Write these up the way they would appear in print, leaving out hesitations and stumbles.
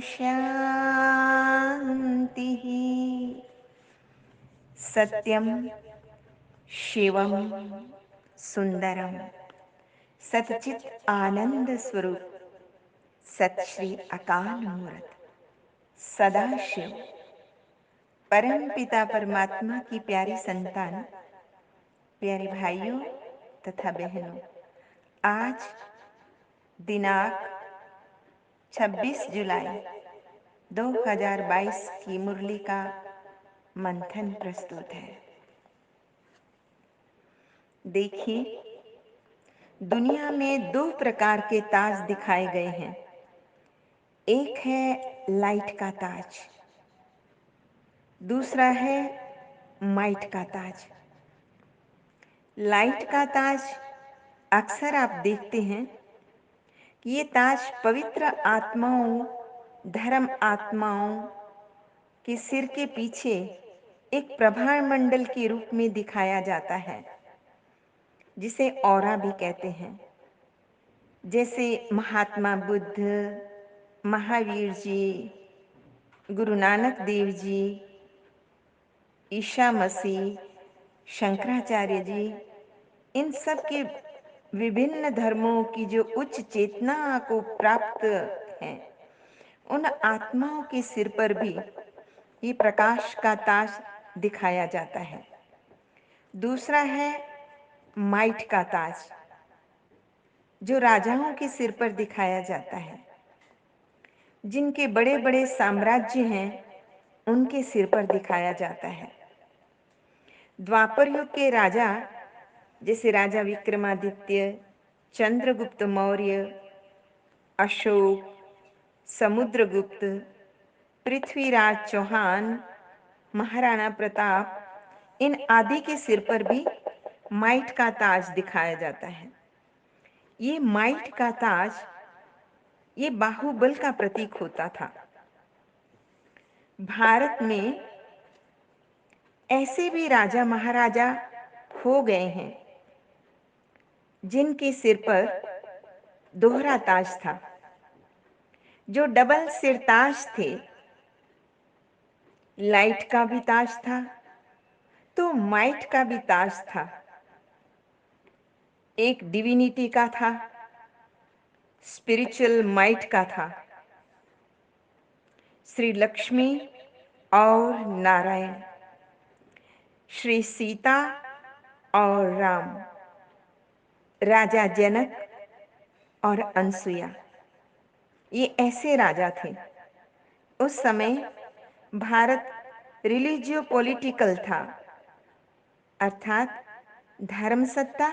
शान्तिः। सत्यं शिवं सुंदरम सतचित आनंद स्वरूप सत श्री अकाल मूर्त सदाशिव परम पिता परमात्मा की प्यारी संतान, प्यारे भाइयों तथा बहनों, आज दिनांक 26 जुलाई 2022 की मुरली का मंथन प्रस्तुत है। देखिए, दुनिया में दो प्रकार के ताज दिखाए गए हैं। एक है लाइट का ताज, दूसरा है माइट का ताज। लाइट का ताज अक्सर आप देखते हैं कि ये ताज पवित्र आत्माओं, धर्म आत्माओं के सिर के पीछे एक प्रभार मंडल के रूप में दिखाया जाता है, जिसे ऑरा भी कहते हैं। जैसे महात्मा बुद्ध, महावीर जी, गुरु नानक देव जी, ईसा मसीह, शंकराचार्य जी, इन सब के विभिन्न धर्मों की जो उच्च चेतना को प्राप्त हैं, उन आत्माओं के सिर पर भी ये प्रकाश का ताज दिखाया जाता है। दूसरा है माइट का ताज, जो राजाओं के सिर पर दिखाया जाता है। जिनके बड़े बड़े साम्राज्य हैं, उनके सिर पर दिखाया जाता है। द्वापर युग के राजा जैसे राजा विक्रमादित्य, चंद्रगुप्त मौर्य, अशोक, समुद्रगुप्त, पृथ्वीराज चौहान, महाराणा प्रताप, इन आदि के सिर पर भी माइट का ताज दिखाया जाता है। ये माइट का ताज ये बाहुबल का प्रतीक होता था। भारत में ऐसे भी राजा महाराजा हो गए हैं जिनके सिर पर दोहरा ताज था, जो डबल सिरताज थे। लाइट का भी ताज था तो माइट का भी ताज था। एक डिविनिटी का था, स्पिरिचुअल माइट का था। श्री लक्ष्मी और नारायण, श्री सीता और राम, राजा जनक और अनसुया, ये ऐसे राजा थे। उस समय भारत रिलीजियो पॉलिटिकल था, अर्थात धर्म सत्ता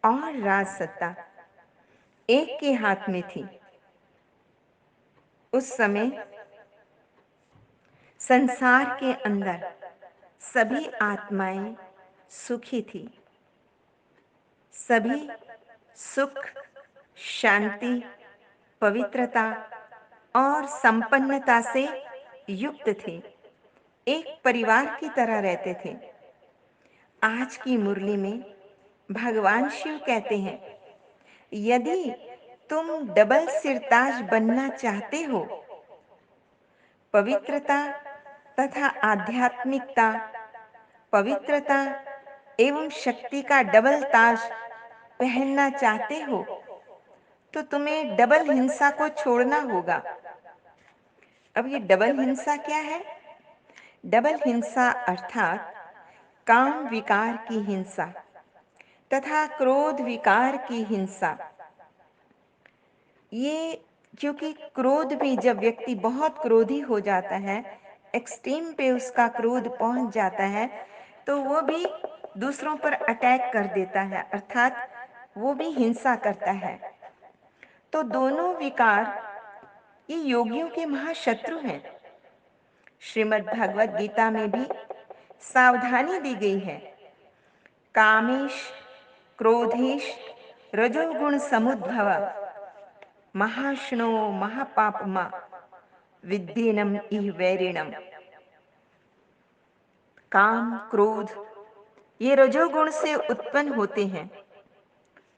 और राज सत्ता एक के हाथ में थी। उस समय संसार के अंदर सभी आत्माएं सुखी थी। सभी सुख, शांति, पवित्रता और संपन्नता से युक्त थे। एक परिवार की तरह रहते थे। आज की मुरली में भगवान शिव कहते हैं, यदि तुम डबल सिरताज बनना चाहते हो, पवित्रता तथा आध्यात्मिकता, पवित्रता एवं शक्ति का डबल ताज पहनना चाहते हो, तो तुम्हें डबल हिंसा को छोड़ना होगा। अब ये डबल हिंसा क्या है? डबल हिंसा अर्थात काम विकार की हिंसा तथा क्रोध विकार की हिंसा। ये क्योंकि क्रोध भी, जब व्यक्ति बहुत क्रोधी हो जाता है, एक्सट्रीम पे उसका क्रोध पहुंच जाता है, तो वो भी दूसरों पर अटैक कर देता है, अर्थात वो भी हिंसा करता है। तो दोनों विकार ये योगियों के महाशत्रु हैं। श्रीमद् भगवत गीता में भी सावधानी दी गई है। कामेश, क्रोधेश, रजोगुण समुद्भव, महाशनो महापापमा, विद्येनम इह वैरिणम। काम, क्रोध ये रजोगुण से उत्पन्न होते हैं,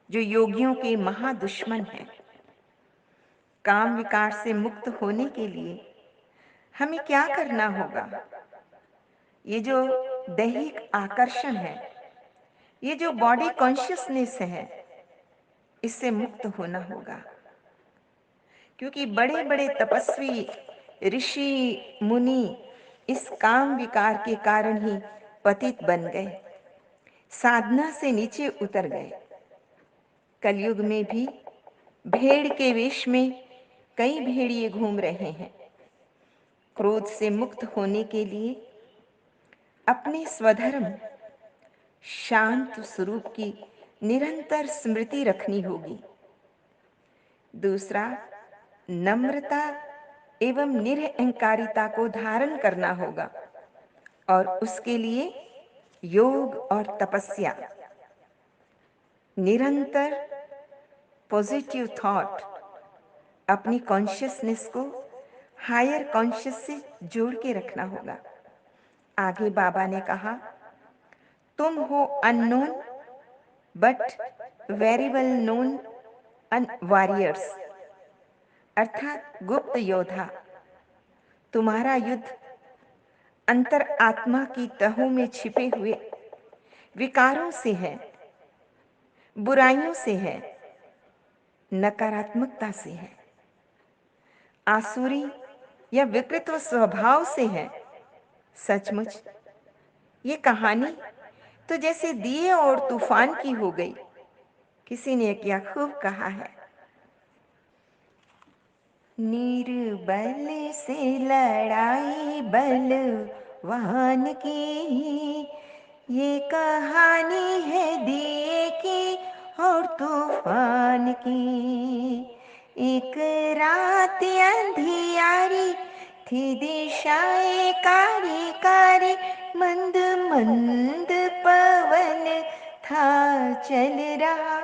जो योगियों के महादुश्मन हैं। काम विकार से मुक्त होने के लिए हमें क्या करना होगा? ये जो दैहिक आकर्षण है, ये जो बॉडी कॉन्शियसनेस है, इससे मुक्त होना होगा। क्योंकि बड़े-बड़े तपस्वी, ऋषि, मुनि इस काम विकार के कारण ही पतित बन गए, साधना से नीचे उतर गए। कलयुग में भी भेड़ के वेश में कई भेड़िए घूम रहे हैं। क्रोध से मुक्त होने के लिए अपने स्वधर्म, शांत स्वरूप की निरंतर स्मृति रखनी होगी। दूसरा, नम्रता एवं निरहंकारिता को धारण करना होगा और उसके लिए योग और तपस्या, निरंतर पॉजिटिव थॉट, अपनी कॉन्शियसनेस को हायर कॉन्शियस से जोड़ के रखना होगा। आगे बाबा ने कहा, तुम हो unknown but very well known warriors, अर्थात गुप्त योद्धा। तुम्हारा युद्ध अंतर आत्मा की तहों में छिपे हुए विकारों से है, बुराइयों से है, नकारात्मकता से है, आसुरी या विकृत स्वभाव से है। सचमुच ये कहानी तो जैसे दिए और तूफान की हो गई। किसी ने क्या खूब कहा है, निर्बल से लड़ाई बलवान की, ये कहानी है दिए की और तूफान की। एक रात अंधियारी थी, दिशाएं कारी कारी, मंद मंद पवन था चल रहा।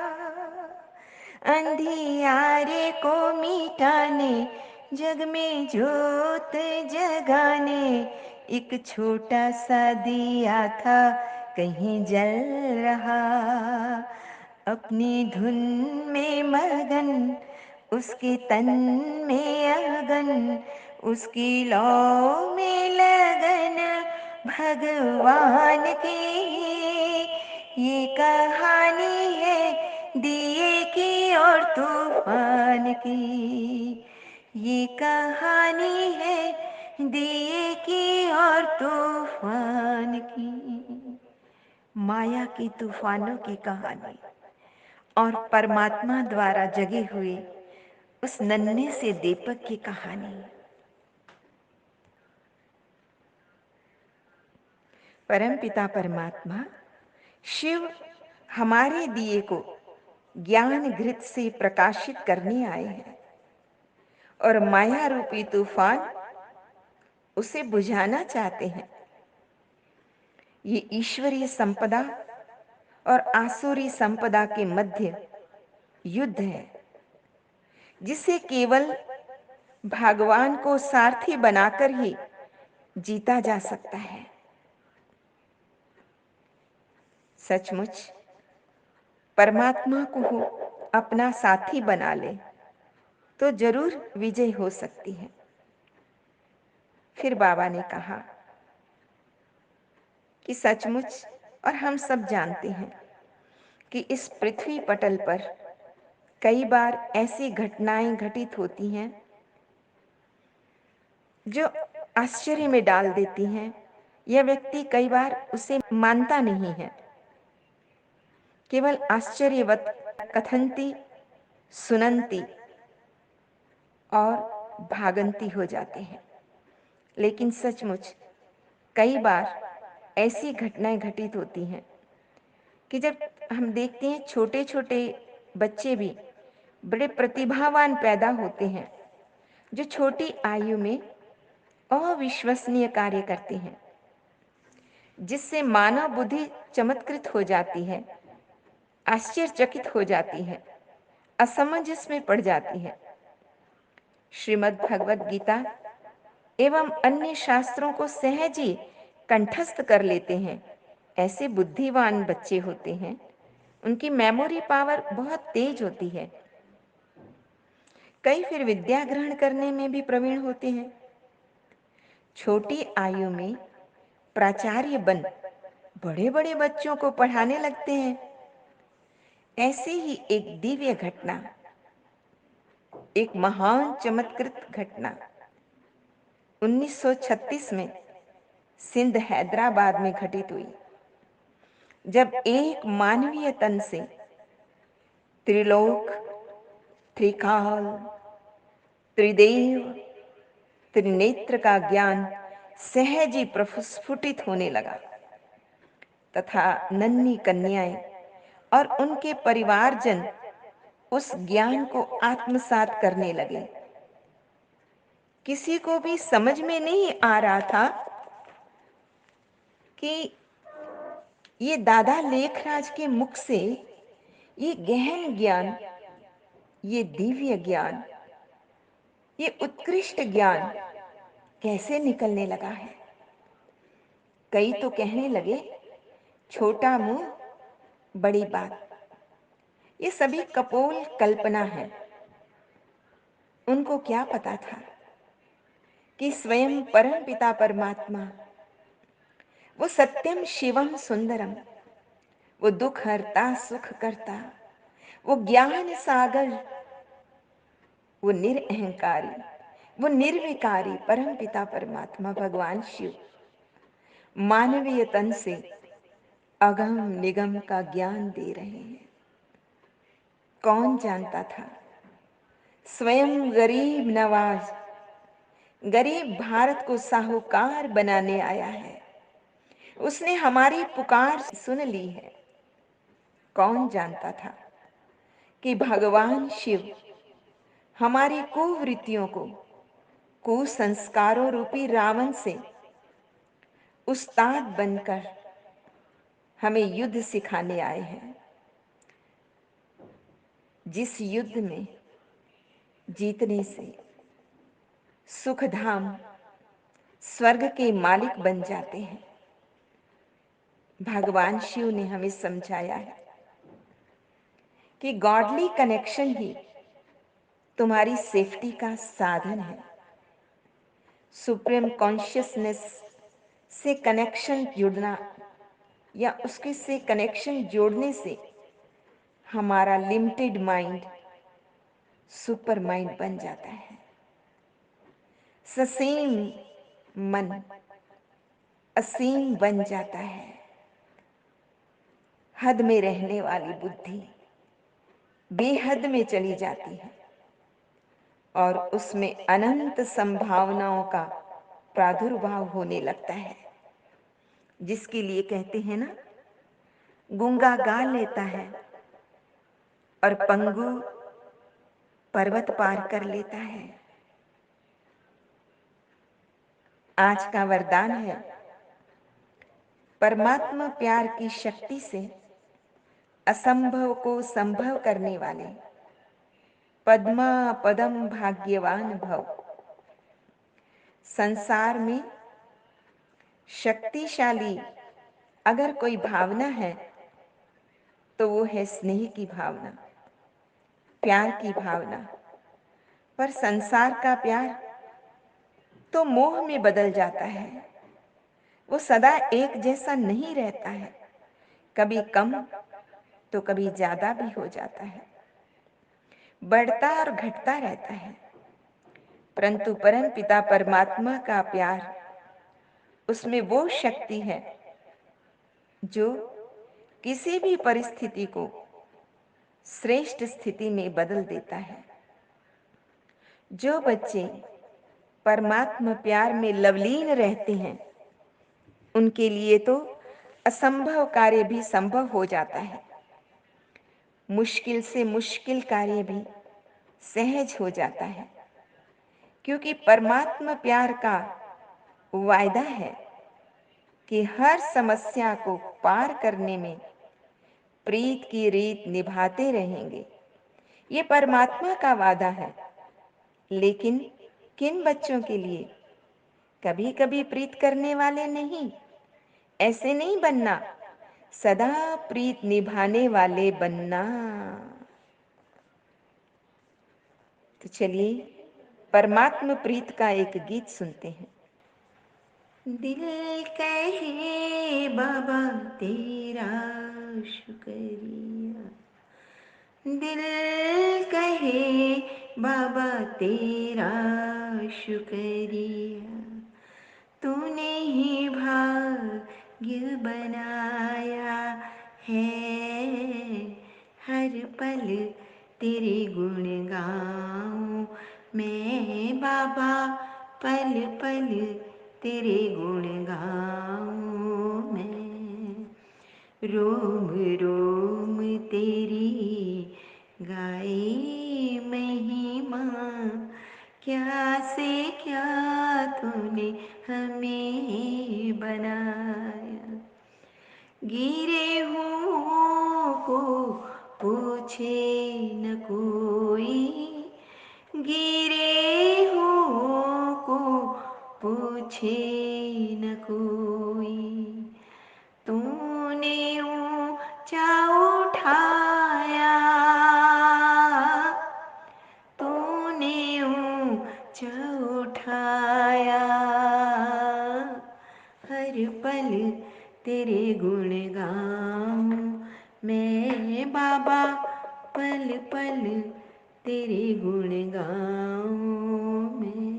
अंधियारे को मिटाने, जग में ज्योत जगाने, एक छोटा सा दिया था कहीं जल रहा। अपनी धुन में मगन, उसके तन में अगन, उसकी लौ में लगन भगवान की। ये कहानी है दिए की और तूफान की। ये कहानी है दिए की और तूफान की। माया की तूफानों की कहानी और परमात्मा द्वारा जगे हुए उस नन्हे से दीपक की कहानी। परमपिता परमात्मा शिव हमारे दिए को ज्ञान घृत से प्रकाशित करने आए हैं और माया रूपी तूफान उसे बुझाना चाहते हैं। ये ईश्वरीय संपदा और आसुरी संपदा के मध्य युद्ध है, जिसे केवल भगवान को सारथी बनाकर ही जीता जा सकता है। सचमुच परमात्मा को अपना साथी बना ले तो जरूर विजय हो सकती है। फिर बाबा ने कहा कि सचमुच और हम सब जानते हैं कि इस पृथ्वी पटल पर कई बार ऐसी घटनाएं घटित होती हैं जो आश्चर्य में डाल देती हैं। यह व्यक्ति कई बार उसे मानता नहीं है, केवल आश्चर्यवत कथनती सुनंती और भागंती हो जाते हैं। लेकिन सचमुच कई बार ऐसी घटनाएं घटित होती हैं कि जब हम देखते हैं छोटे छोटे बच्चे भी बड़े प्रतिभावान पैदा होते हैं, जो छोटी आयु में अविश्वसनीय कार्य करते हैं, जिससे मानव बुद्धि चमत्कृत हो जाती है, आश्चर्यचकित हो जाती है, असमंजस में पड़ जाती है। श्रीमद् भगवद गीता एवं अन्य शास्त्रों को सहज ही कंठस्थ कर लेते हैं। ऐसे बुद्धिमान बच्चे होते हैं, उनकी मेमोरी पावर बहुत तेज होती है। कई फिर विद्या ग्रहण करने में भी प्रवीण होते हैं। छोटी आयु में प्राचार्य बन बड़े-बड़े बच्चों को पढ़ाने लगते हैं। ऐसे ही एक दिव्य घटना, एक महान चमत्कृत घटना 1936 में सिंध हैदराबाद में घटित हुई, जब एक मानवीय तन से त्रिलोक, त्रिकाल, त्रिदेव, त्रिनेत्र का ज्ञान सहज ही प्रस्फुटित होने लगा तथा नन्ही कन्याएं और उनके परिवारजन उस ज्ञान को आत्मसात करने लगे। किसी को भी समझ में नहीं आ रहा था कि ये दादा लेखराज के मुख से ये गहन ज्ञान, ये दिव्य ज्ञान, ये उत्कृष्ट ज्ञान कैसे निकलने लगा है। कई तो कहने लगे, छोटा मुंह बड़ी बात, ये सभी कपोल कल्पना है। उनको क्या पता था कि स्वयं परम पिता परमात्मा, वो सत्यम शिवम सुंदरम, वो दुख हरता सुख करता, वो ज्ञान सागर, वो निरअहंकारी, वो निर्विकारी परम पिता परमात्मा भगवान शिव मानवीय तन से अगम निगम का ज्ञान दे रहे हैं। कौन जानता था स्वयं गरीब नवाज, गरीब भारत को साहूकार बनाने आया है। उसने हमारी पुकार सुन ली है। कौन जानता था कि भगवान शिव हमारी कुवृत्तियों को, कुसंस्कारों रूपी रावण से उस्ताद बनकर हमें युद्ध सिखाने आए हैं, जिस युद्ध में जीतने से सुखधाम, स्वर्ग के मालिक बन जाते हैं। भगवान शिव ने हमें समझाया है कि गॉडली कनेक्शन ही तुम्हारी सेफ्टी का साधन है। सुप्रीम कॉन्शियसनेस से कनेक्शन जुड़ना या उसके से कनेक्शन जोड़ने से हमारा लिमिटेड माइंड सुपर माइंड बन जाता है। ससीम मन असीम बन जाता है। हद में रहने वाली बुद्धि बेहद में चली जाती है और उसमें अनंत संभावनाओं का प्रादुर्भाव होने लगता है, जिसके लिए कहते हैं ना, गूंगा गा लेता है और पंगु पर्वत पार कर लेता है। आज का वरदान है, परमात्मा प्यार की शक्ति से असंभव को संभव करने वाले पद्मा पदम भाग्यवान भव। संसार में शक्तिशाली अगर कोई भावना है तो वो है स्नेह की भावना, प्यार की भावना। पर संसार का प्यार तो मोह में बदल जाता है। वो सदा एक जैसा नहीं रहता है, कभी कम तो कभी ज्यादा भी हो जाता है, बढ़ता और घटता रहता है। परंतु परम पिता परमात्मा का प्यार, उसमें वो शक्ति है जो किसी भी परिस्थिति को श्रेष्ठ स्थिति में बदल देता है। जो बच्चे परमात्मा प्यार में लवलीन रहते हैं, उनके लिए तो असंभव कार्य भी संभव हो जाता है। मुश्किल से मुश्किल कार्य भी सहज हो जाता है, क्योंकि परमात्मा प्यार का वायदा है कि हर समस्या को पार करने में प्रीत की रीत निभाते रहेंगे। ये परमात्मा का वादा है। लेकिन किन बच्चों के लिए? कभी कभी प्रीत करने वाले नहीं, ऐसे नहीं बनना, सदा प्रीत निभाने वाले बनना। तो चलिए परमात्म प्रीत का एक गीत सुनते हैं। दिल कहे बाबा तेरा शुक्रिया, दिल कहे बाबा तेरा शुक्रिया, तूने ही भाग्य बनाया है, हर पल तेरे गुण गाऊं मैं बाबा, पल पल तेरे गुण गाऊं मैं, रोम रोम तेरी गाए महिमा, क्या से क्या तूने हमें बनाया, गिरे हुओं को पूछे न कोई, गिरे हुओं को पूछे न कोई, तूने ऊंचा उठाया, तूने ऊंचा उठाया, हर पल तेरे गुण गाऊं मैं बाबा, पल पल तेरे गुण गाऊं मैं,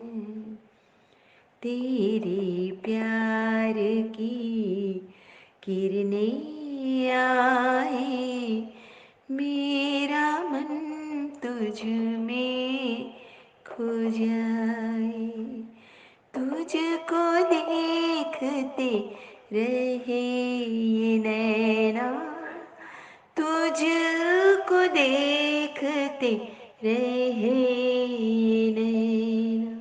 तेरे प्यार की किरणें आए, मेरा मन तुझ में खो जाए, तुझको देखते रहे ये नैना, तुझको देखते रहे ये नैना,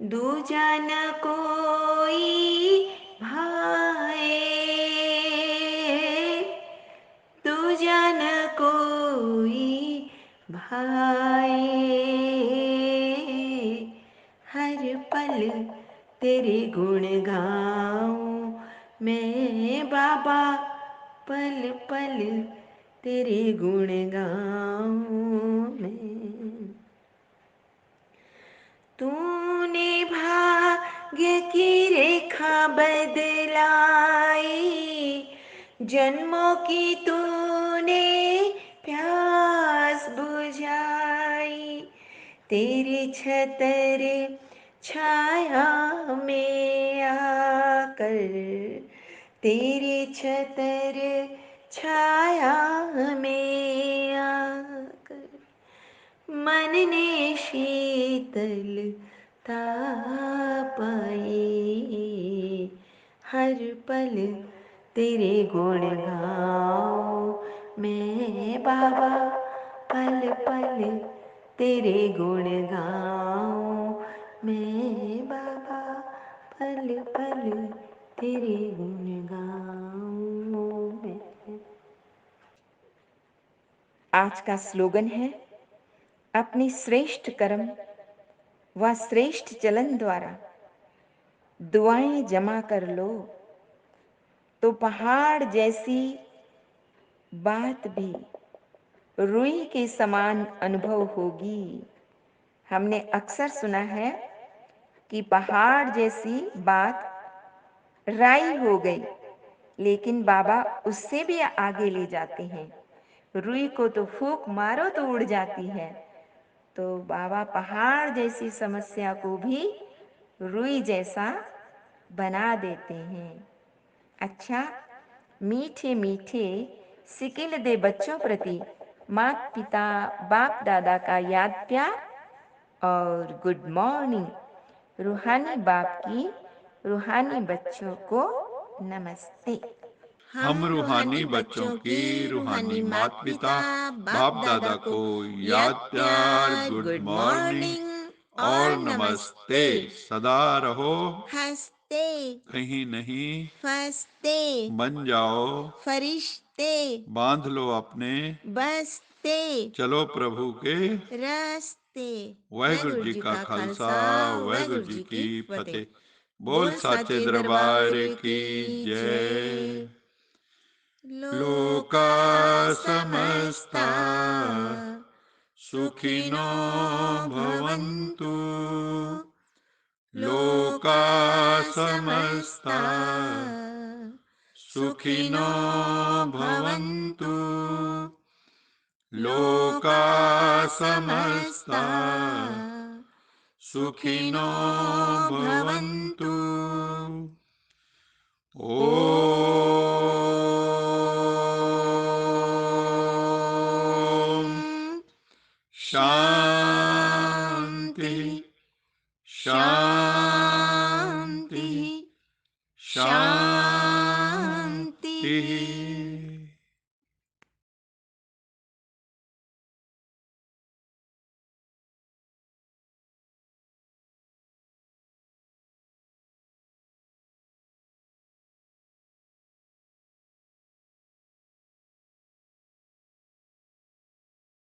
दूजा न कोई भाए, दूजा न कोई भाए, हर पल तेरे गुण गाऊं मैं बाबा, पल पल तेरे गुण गाऊं मैं, तूने भाग्य की रेखा बदलाई, जन्मों की तूने प्यास बुझाई, तेरी छतर छाया में आकर, तेरी छतर छाया में आकर, मन ने शीतलता पाई, हर पल तेरे गुण गाऊं मैं बाबा, पल पल तेरे गुण गाऊं मैं बाबा, पल पल तेरे गुण गाऊं मैं। आज का स्लोगन है, अपने श्रेष्ठ कर्म व श्रेष्ठ चलन द्वारा दुआएं जमा कर लो, तो पहाड़ जैसी बात भी रुई के समान अनुभव होगी। हमने अक्सर सुना है कि पहाड़ जैसी बात राई हो गई, लेकिन बाबा उससे भी आगे ले जाते हैं। रुई को तो फूंक मारो तो उड़ जाती है, तो बाबा पहाड़ जैसी समस्या को भी रुई जैसा बना देते हैं। अच्छा, मीठे मीठे सिकिल दे बच्चों प्रति माता पिता बाप दादा का याद प्यार, और गुड मॉर्निंग रूहानी बाप की रूहानी बच्चों को नमस्ते। हम रूहानी बच्चों की रूहानी माता पिता बाप दादा को याद प्यार, गुड मॉर्निंग और नमस्ते। सदा रहो हंसते, कहीं नहीं फंसते, बन जाओ फरिश्ते, बांध लो अपने बसते, चलो प्रभु के रस्ते। वाहिगुरु जी का खालसा वाहिगुरु जी की फतेह। बोल साचे दरबार की जय। लोका समस्ता सुखिनो भवन्तु लोका समस्ता सुखिनो भवन्तु लोका समस्ता सुखिनो भवन्तु। ओम शांति शांति शांति।